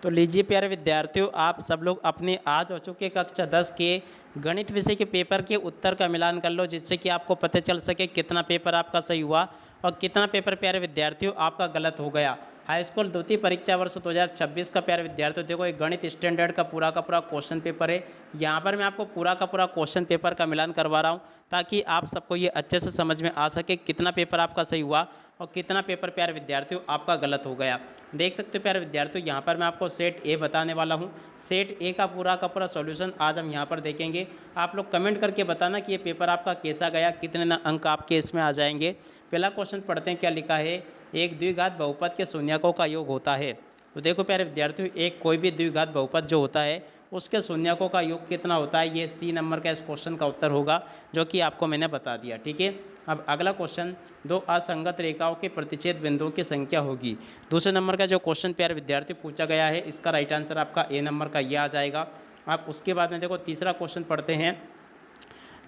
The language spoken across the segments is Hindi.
तो लीजिए प्यारे विद्यार्थियों, आप सब लोग अपने आज हो चुके कक्षा 10 के गणित विषय के पेपर के उत्तर का मिलान कर लो, जिससे कि आपको पता चल सके कितना पेपर आपका सही हुआ और कितना पेपर प्यारे विद्यार्थियों आपका गलत हो गया। हाई स्कूल द्वितीय परीक्षा वर्ष 2026 का प्यारे विद्यार्थियों देखो, एक गणित स्टैंडर्ड का पूरा क्वेश्चन पेपर है। यहाँ पर मैं आपको पूरा क्वेश्चन पेपर का मिलान करवा रहा हूँ ताकि आप सबको ये अच्छे से समझ में आ सके कितना पेपर आपका सही हुआ और कितना पेपर प्यारे विद्यार्थियों आपका गलत हो गया। देख सकते हो प्यारे विद्यार्थियों, यहाँ पर मैं आपको सेट ए बताने वाला हूँ। सेट ए का पूरा सॉल्यूशन आज हम यहाँ पर देखेंगे। आप लोग कमेंट करके बताना कि ये पेपर आपका कैसा गया, कितने अंक आपके इसमें आ जाएंगे। पहला क्वेश्चन पढ़ते हैं, क्या लिखा है। एक द्विघात बहुपद के शून्यकों का योग होता है। तो देखो प्यारे विद्यार्थियों, एक कोई भी द्विघात बहुपद जो होता है उसके शून्यकों का योग कितना होता है, ये सी नंबर का इस क्वेश्चन का उत्तर होगा, जो कि आपको मैंने बता दिया। ठीक है, अब अगला क्वेश्चन, दो असंगत रेखाओं के प्रतिच्छेद बिंदुओं की संख्या होगी। दूसरे नंबर का जो क्वेश्चन प्यारे विद्यार्थी पूछा गया है, इसका राइट आंसर आपका ए नंबर का ये आ जाएगा। आप उसके बाद में देखो तीसरा क्वेश्चन पढ़ते हैं।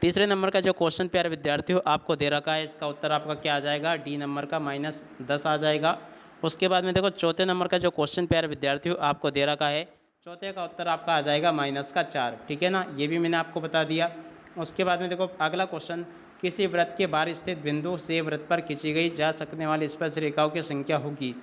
तीसरे नंबर का जो क्वेश्चन प्यारे विद्यार्थियों आपको दे रखा है, इसका उत्तर आपका क्या आ जाएगा, डी नंबर का -10 आ जाएगा। उसके बाद में देखो चौथे नंबर का जो क्वेश्चन प्यारे विद्यार्थियों आपको दे रखा है, चौथे का उत्तर आपका आ जाएगा -4। ठीक है ना, ये भी मैंने आपको बता दिया। उसके बाद में देखो अगला क्वेश्चन, किसी वृत्त के बाहर स्थित बिंदु से वृत्त पर खींची गई जा सकने वाली स्पर्श रेखाओं की संख्या होगी।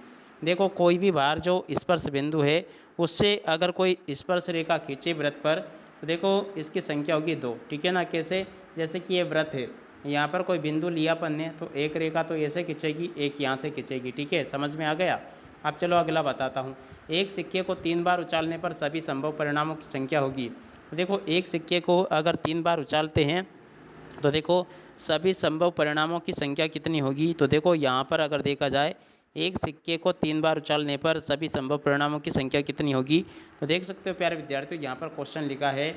देखो कोई भी बाहर जो स्पर्श बिंदु है उससे अगर कोई स्पर्श रेखा खींचे वृत्त पर, तो देखो इसकी संख्या होगी 2। ठीक है ना, कैसे, जैसे कि ये वृत्त है, यहाँ पर कोई बिंदु लिया अपन ने, तो एक रेखा तो ऐसे खींचेगी, एक यहाँ से खींचेगी। ठीक है, समझ में आ गया। अब चलो अगला बताता हूँ। एक सिक्के को 3 बार उछालने पर सभी संभव परिणामों की संख्या होगी। तो देखो एक सिक्के को अगर 3 बार उछालते हैं तो देखो सभी संभव परिणामों की संख्या कितनी होगी। तो देखो यहाँ पर अगर देखा जाए, एक सिक्के को 3 बार उछालने पर सभी संभव परिणामों की संख्या कितनी होगी। तो देख सकते हो प्यारे विद्यार्थियों, यहाँ पर क्वेश्चन लिखा है,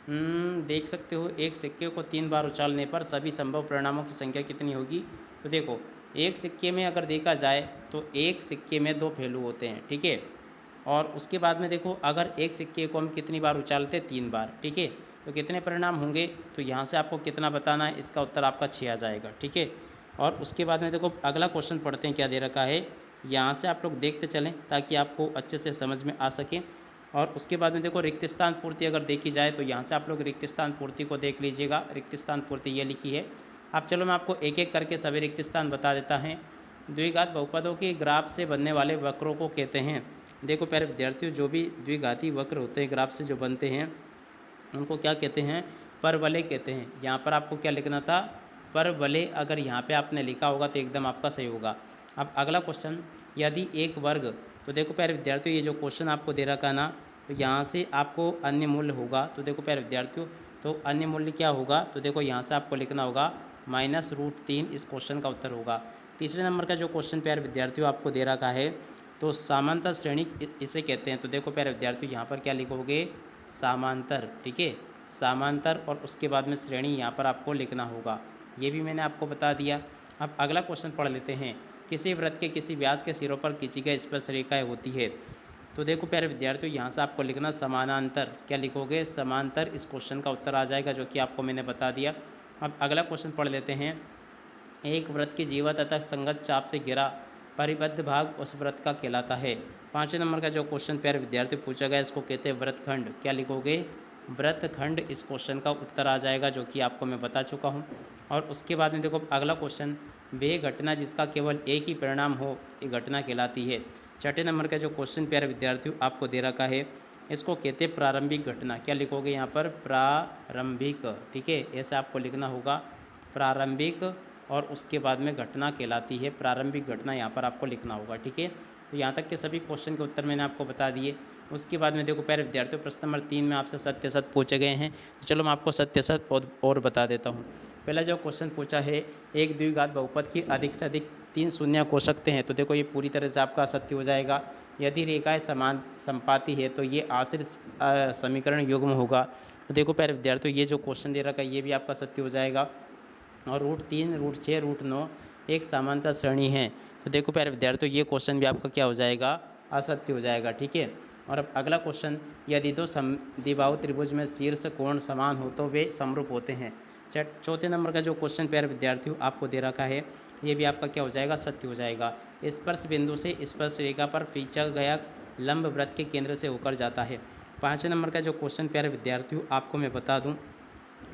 देख सकते हो, एक सिक्के को 3 बार उछालने पर सभी संभव परिणामों की संख्या कितनी होगी। तो देखो एक सिक्के में अगर देखा जाए तो एक सिक्के में 2 पहलू होते हैं। ठीक है, और उसके बाद में देखो अगर एक सिक्के को हम कितनी बार उछालते हैं, 3 बार। ठीक है, तो कितने परिणाम होंगे, तो यहाँ से आपको कितना बताना है, इसका उत्तर आपका 6 आ जाएगा। ठीक है, और उसके बाद में देखो अगला क्वेश्चन पढ़ते हैं, क्या दे रखा है। यहाँ से आप लोग देखते चलें ताकि आपको अच्छे से समझ में आ सके। और उसके बाद में देखो रिक्त स्थान पूर्ति अगर देखी जाए, तो यहाँ से आप लोग रिक्त स्थान पूर्ति को देख लीजिएगा। रिक्त स्थान पूर्ति ये लिखी है। अब चलो मैं आपको एक एक करके सभी रिक्त स्थान बता देता है। द्विघात बहुपदों के ग्राफ से बनने वाले वक्रों को कहते हैं। देखो प्यारे विद्यार्थियों, जो भी द्विघाती वक्र होते हैं ग्राफ से जो बनते हैं उनको क्या कहते हैं, परवलय कहते हैं। यहाँ पर आपको क्या लिखना था, परवलय। अगर यहाँ पे आपने लिखा होगा तो एकदम आपका सही होगा। अब अगला क्वेश्चन, यदि एक वर्ग, तो देखो प्यारे विद्यार्थियों ये जो क्वेश्चन आपको दे रखा है ना, तो यहाँ से आपको अन्य मूल्य होगा। तो देखो प्यारे विद्यार्थियों, तो अन्य मूल्य क्या होगा, तो देखो यहाँ से आपको लिखना होगा -√3, इस क्वेश्चन का उत्तर होगा। तीसरे नंबर का जो क्वेश्चन प्यारे विद्यार्थियों आपको दे रखा है, तो समांतर श्रेणी इसे कहते हैं। तो देखो प्यारे विद्यार्थियों, यहाँ पर क्या लिखोगे, समांतर। ठीक है, समांतर, और उसके बाद में श्रेणी यहाँ पर आपको लिखना होगा। ये भी मैंने आपको बता दिया। अब अगला क्वेश्चन पढ़ लेते हैं। किसी वृत्त के किसी व्यास के सिरों पर खींची गई स्पर्श रेखाएँ होती है। तो देखो प्यारे विद्यार्थियों, यहाँ से आपको लिखना समानांतर। क्या लिखोगे, समांतर, इस क्वेश्चन का उत्तर आ जाएगा, जो कि आपको मैंने बता दिया। अब अगला क्वेश्चन पढ़ लेते हैं। एक वृत्त की जीवा तथा संगत चाप से घिरा परिबद्ध भाग उस वृत्त का कहलाता है। पाँचवें नंबर का जो क्वेश्चन प्यारे विद्यार्थी पूछा गया, इसको कहते हैं वृत्तखंड। क्या लिखोगे, वृत्तखंड, इस क्वेश्चन का उत्तर आ जाएगा, जो कि आपको मैं बता चुका हूँ। और उसके बाद में देखो अगला क्वेश्चन, वे घटना जिसका केवल एक ही परिणाम हो ये घटना कहलाती है। छठे नंबर का जो क्वेश्चन प्यारे विद्यार्थियों आपको दे रखा है, इसको कहते हैं प्रारंभिक घटना। क्या लिखोगे यहाँ पर, प्रारंभिक। ठीक है, ऐसे आपको लिखना होगा, प्रारंभिक, और उसके बाद में घटना कहलाती है, प्रारंभिक घटना यहाँ पर आपको लिखना होगा। ठीक है, तो यहाँ तक के सभी क्वेश्चन के उत्तर मैंने आपको बता दिए। उसके बाद में देखो प्यारे विद्यार्थियों, प्रश्न नंबर 3 में आपसे सत्य असत पूछे गए हैं। तो चलो मैं आपको सत्य असत और बता देता हूँ। पहला जो क्वेश्चन पूछा है, एक द्विघात बहुपद की अधिक से अधिक 3 शून्य हो सकते हैं। तो देखो ये पूरी तरह से आपका असत्य हो जाएगा। यदि रेखाएं समान संपाती है तो ये आश्रित समीकरण युग्म होगा। तो देखो प्यारे विद्यार्थियों, ये जो क्वेश्चन दे रखा है ये भी आपका सत्य हो जाएगा। और √3, √6, √9 एक समांतर श्रेणी है। तो देखो प्यारे विद्यार्थियों, ये क्वेश्चन भी आपका क्या हो जाएगा, असत्य हो जाएगा। ठीक है, और अब अगला क्वेश्चन, यदि दो समद्विबाहु त्रिभुज में शीर्ष कोण समान हो तो वे समरूप होते हैं। चौथे नंबर का जो क्वेश्चन प्यारे विद्यार्थियों आपको दे रखा है, ये भी आपका क्या हो जाएगा, सत्य हो जाएगा। स्पर्श बिंदु से स्पर्श रेखा पर खींचा गया लंब वृत्त के केंद्र से होकर जाता है। 5वें नंबर का जो क्वेश्चन प्यारे विद्यार्थियों आपको मैं बता दूं,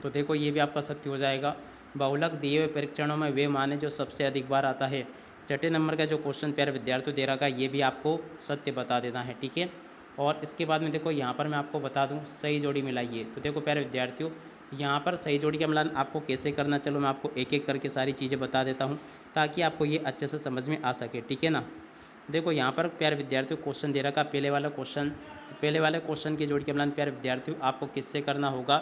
तो देखो ये भी आपका सत्य हो जाएगा। बहुलक दिए हुए परीक्षणों में वे मान है जो सबसे अधिक बार आता है। 6ठे नंबर का जो क्वेश्चन प्यारे विद्यार्थियों दे रखा है ये भी आपको सत्य बता देना है, ठीक है। और इसके बाद में देखो यहाँ पर मैं आपको बता दूँ सही जोड़ी मिलाइए। तो देखो प्यारे विद्यार्थियों यहाँ पर सही जोड़ी का मिलान आपको कैसे करना, चलो मैं आपको एक एक करके सारी चीज़ें बता देता हूँ ताकि आपको ये अच्छे से समझ में आ सके, ठीक है ना। देखो यहाँ पर प्यारे विद्यार्थियों क्वेश्चन दे रखा पहले वाले क्वेश्चन की जोड़ी का मिलान प्यारे विद्यार्थियों आपको किससे करना होगा,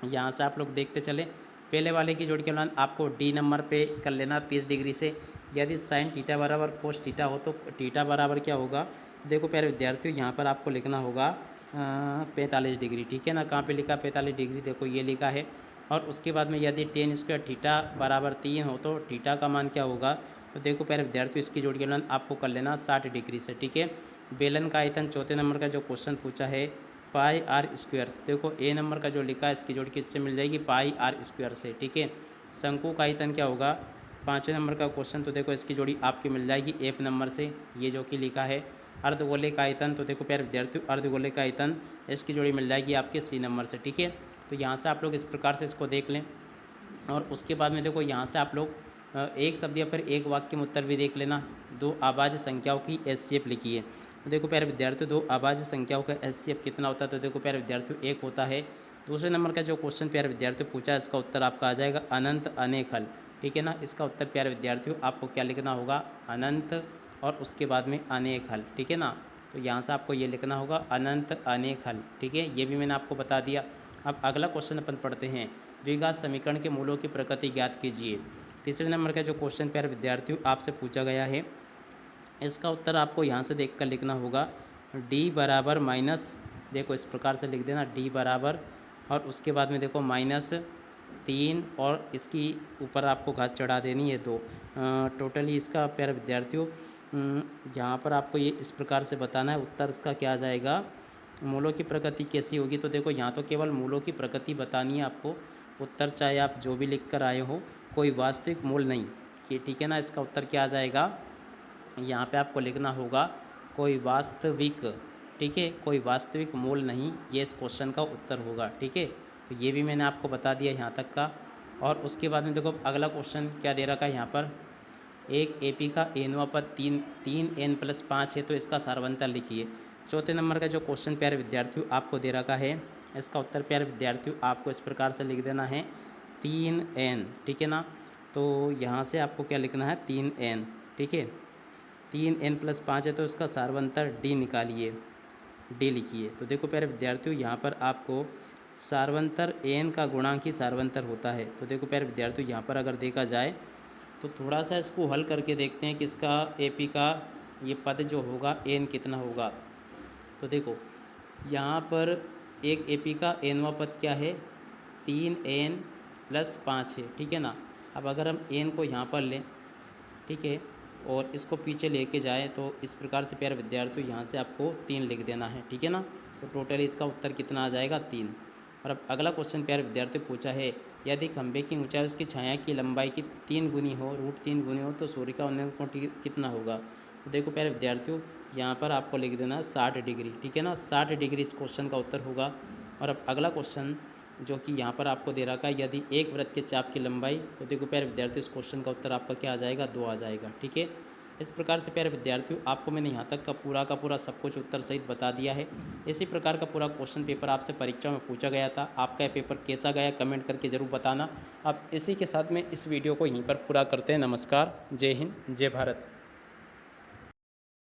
यहाँ से आप लोग देखते चले। पहले वाले की जोड़ी के मिलान आपको डी नंबर पे कर लेना 30 डिग्री से। यदि साइन थीटा बराबर कोस थीटा हो तो थीटा बराबर क्या होगा, देखो प्यारे विद्यार्थियों यहाँ पर आपको लिखना होगा 45 डिग्री, ठीक है ना। कहाँ पे लिखा 45 डिग्री, देखो ये लिखा है। और उसके बाद में यदि टेन स्क्वायर थीटा बराबर 3 हो तो थीटा का मान क्या होगा, तो देखो प्यारे विद्यार्थियों इसकी जोड़ी के मिलान आपको कर लेना 60 डिग्री से, ठीक है। बेलन का आयतन 4थे नंबर का जो क्वेश्चन पूछा है पाई आर स्क्वायर, देखो ए नंबर का जो लिखा है इसकी जोड़ी किससे मिल जाएगी, पाई आर स्क्वायर से, ठीक है। शंकु का आयतन क्या होगा, 5वें नंबर का क्वेश्चन, तो देखो इसकी जोड़ी आपकी मिल जाएगी एफ नंबर से, ये जो कि लिखा है। अर्धगोले का आयतन, तो देखो प्यारे विद्यार्थियों अर्धगोले का आयतन इसकी जोड़ी मिल जाएगी आपके सी नंबर से, ठीक है। तो यहाँ से आप लोग इस प्रकार से इसको देख लें। और उसके बाद में देखो यहाँ से आप लोग एक शब्द या फिर एक वाक्य में उत्तर भी देख लेना। 2 अभाज्य संख्याओं की एचसीएफ लिखी है। तो देखो प्यारे विद्यार्थियों 2 अभाज्य संख्याओं का एचसीएफ कितना होता है, तो देखो प्यारे विद्यार्थियों 1 होता है। दूसरे नंबर का जो क्वेश्चन प्यारे विद्यार्थियों पूछा है इसका उत्तर आपका आ जाएगा अनंत अनेक हल, ठीक है ना। इसका उत्तर प्यारे विद्यार्थियों आपको क्या लिखना होगा, अनंत और उसके बाद में अनेक हल, ठीक है ना। तो यहाँ से आपको ये लिखना होगा अनंत अनेक हल, ठीक है। ये भी मैंने आपको बता दिया। अब अगला क्वेश्चन अपन पढ़ते हैं, द्विघात समीकरण के मूलों की प्रकृति ज्ञात कीजिए। तीसरे नंबर का जो क्वेश्चन प्यारे विद्यार्थियों आपसे पूछा गया है इसका उत्तर आपको यहाँ से देखकर लिखना होगा डी बराबर माइनस, देखो इस प्रकार से लिख देना डी बराबर, और उसके बाद में देखो -3 और इसकी ऊपर आपको घात चढ़ा देनी है 2। टोटली इसका प्यारे विद्यार्थियों यहाँ पर आपको ये इस प्रकार से बताना है उत्तर इसका क्या आ जाएगा, मूलों की प्रकृति कैसी होगी। तो देखो यहाँ तो केवल मूलों की प्रकृति बतानी है आपको, उत्तर चाहे आप जो भी लिख कर आए हो, कोई वास्तविक मूल नहीं, कि ठीक है ना। इसका उत्तर क्या आ जाएगा, यहाँ पे आपको लिखना होगा कोई वास्तविक, ठीक है, कोई वास्तविक मूल नहीं, ये इस क्वेश्चन का उत्तर होगा, ठीक है। तो ये भी मैंने आपको बता दिया यहाँ तक का। और उसके बाद में देखो अगला क्वेश्चन क्या दे रखा है यहाँ पर, एक एपी का एनवा पर 3n+5 है तो इसका सारवंतर लिखिए। चौथे नंबर का जो क्वेश्चन प्यारे विद्यार्थियों आपको दे रखा है इसका उत्तर प्यारे विद्यार्थियों आपको इस प्रकार से लिख देना है 3n, ठीक है ना। तो यहाँ से आपको क्या लिखना है 3n, ठीक है। 3n+5 है तो इसका सारवंतर डी निकालिए, डी लिखिए। तो देखो प्यारे विद्यार्थियों यहाँ पर आपको सारवंतर n का गुणांक ही सारवंतर होता है। तो देखो प्यारे विद्यार्थियों यहाँ पर अगर देखा जाए तो थोड़ा सा इसको हल करके देखते हैं कि इसका एपी का ये पद जो होगा n कितना होगा। तो देखो यहाँ पर एक एपी का nवां पद क्या है 3n+5 है, ठीक है ना। अब अगर हम n को यहाँ पर लें, ठीक है, और इसको पीछे लेके जाएं तो इस प्रकार से प्यारे विद्यार्थियों यहाँ से आपको 3 लिख देना है, ठीक है ना। तो टोटली इसका उत्तर कितना आ जाएगा 3। और अब अगला क्वेश्चन प्यारे विद्यार्थियों पूछा है, यदि खंभे की ऊंचाई उसकी छाया की लंबाई की 3 गुनी हो, √3 गुनी हो तो सूर्य का उन्नयन कोण कितना होगा। तो देखो प्यारे विद्यार्थियों यहाँ पर आपको लिख देना 60 डिग्री, ठीक है ना। 60 डिग्री इस क्वेश्चन का उत्तर होगा। और अब अगला क्वेश्चन जो कि यहाँ पर आपको दे रखा है, यदि एक वृत्त के चाप की लंबाई, तो देखो प्यारे विद्यार्थियों इस क्वेश्चन का उत्तर आपका क्या आ जाएगा 2 आ जाएगा, ठीक है। इस प्रकार से प्यारे विद्यार्थियों आपको मैंने यहाँ तक का पूरा सब कुछ उत्तर सहित बता दिया है। इसी प्रकार का पूरा क्वेश्चन पेपर आपसे परीक्षा में पूछा गया था। आपका यह पेपर कैसा गया कमेंट करके ज़रूर बताना। अब इसी के साथ में इस वीडियो को यहीं पर पूरा करते हैं। नमस्कार, जय हिंद, जय भारत।